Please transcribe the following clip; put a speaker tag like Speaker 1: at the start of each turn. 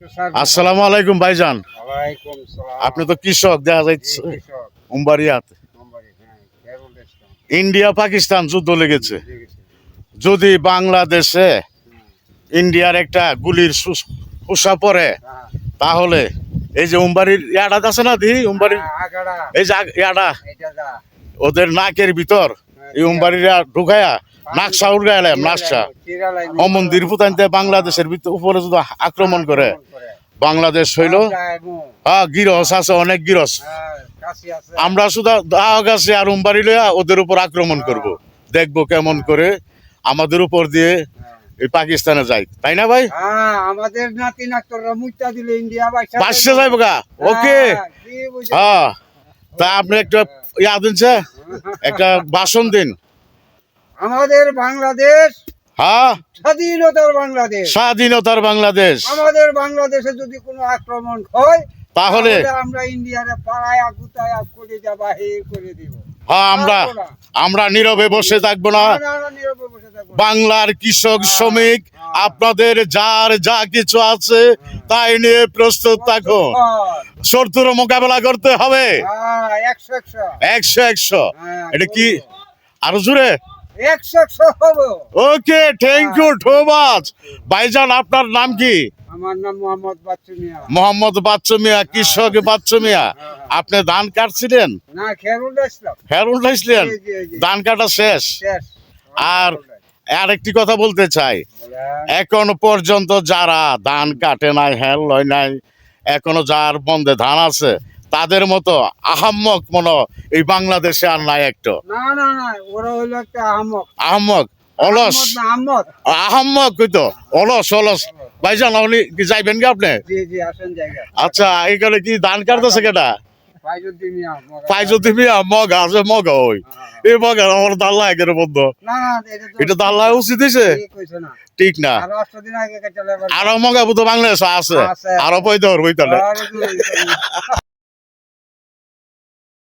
Speaker 1: আসসালামু আলাইকুম ভাইজান। আপনি তো কৃষক দেখা যাচ্ছে উম্বারিয়াতে। ইন্ডিয়া পাকিস্তান যুদ্ধ লেগেছে, যদি বাংলাদেশে ইন্ডিয়ার একটা গুলির হুসা পড়ে তাহলে এই যে উম্বারির ইয়াডা আছে না দি উম্বারির এই যে ইয়াডা ওদের নাকের ভিতর এই উম্বারিরা ঢুকায়া নাকশা উড়গাইলাম নাকশা অমন্দির ফুতাইতে বাংলাদেশের উপরে যদি আক্রমণ করে বাংলাদেশ হইল গিরস আছে অনেক গিরস আমরা শুধু দাওয়া গাছে আর উম্বারি লইয়া ওদের উপর আক্রমণ করব, দেখবো কেমন করে আমাদের উপর দিয়ে এই পাকিস্তানে যাই, তাই না ভাই?
Speaker 2: আমাদের নাতি নাতরা মুইতা দিলে ইন্ডিয়া
Speaker 1: বাসে যাইব গা। ওকে হ্যাঁ, তা আপনি একটা ইয়া দিন, একটা ভাষণ দিন।
Speaker 2: আমাদের বাংলাদেশ
Speaker 1: হ্যাঁ
Speaker 2: স্বাধীনতার বাংলাদেশ,
Speaker 1: স্বাধীনতার বাংলাদেশ।
Speaker 2: আমাদের বাংলাদেশে যদি কোনো আক্রমণ হয়
Speaker 1: তাহলে
Speaker 2: আমরা ইন্ডিয়ারে পাড়ায় গুতায়া করে যাবা হে করে দিব।
Speaker 1: হ্যাঁ, আমরা নীরবে বসে থাকবো না। বাংলার কৃষক শ্রমিক আপনাদের যার যা কিছু আছে তাই নিয়ে প্রস্তুত থাকো, শত্রুর মোকাবেলা করতে হবে 100-100। এটা কি আরো জোরে?
Speaker 2: 100 হবে।
Speaker 1: ওকে, থ্যাংক ইউ সো মাচ ভাইজান। আপনার নাম কি?
Speaker 2: আমার নাম মোহাম্মদ বাচ্চু মিয়া।
Speaker 1: মোহাম্মদ বাচ্চু মিয়া, কৃষক বাচ্চু মিয়া। আপনি ধান কাটছিলেন?
Speaker 2: না, খের
Speaker 1: উঠাইছিলেন। ধান কাটা শেষ। আর আরেকটি কথা বলতে চাই, এখন পর্যন্ত যারা ধান কাটে নাই, হেল লয় নাই, এখনো যার বন্ধে ধান আছে তাদের মতো আহাম্মক মনে এই বাংলাদেশে আর নাই একটু।
Speaker 2: না, ওরা হইলো একটা
Speaker 1: আহাম্মক অলস আহাম্মক হইতো অলস ভাইজান। আপনি কি যাইবেন কি আপনি? আচ্ছা, এইখানে কি ধান কাটতেছে কেটা? ফাইজুদ্দিন মিয়া মগা আছে, মগা ওই এই মগা আমার দাল্লা একের বন্ধ। এটা দাল্লা উচিত হয়েছে ঠিক না? আরো মগা বুধ বাংলাদেশ আছে, আরো পয়দর হইতালে।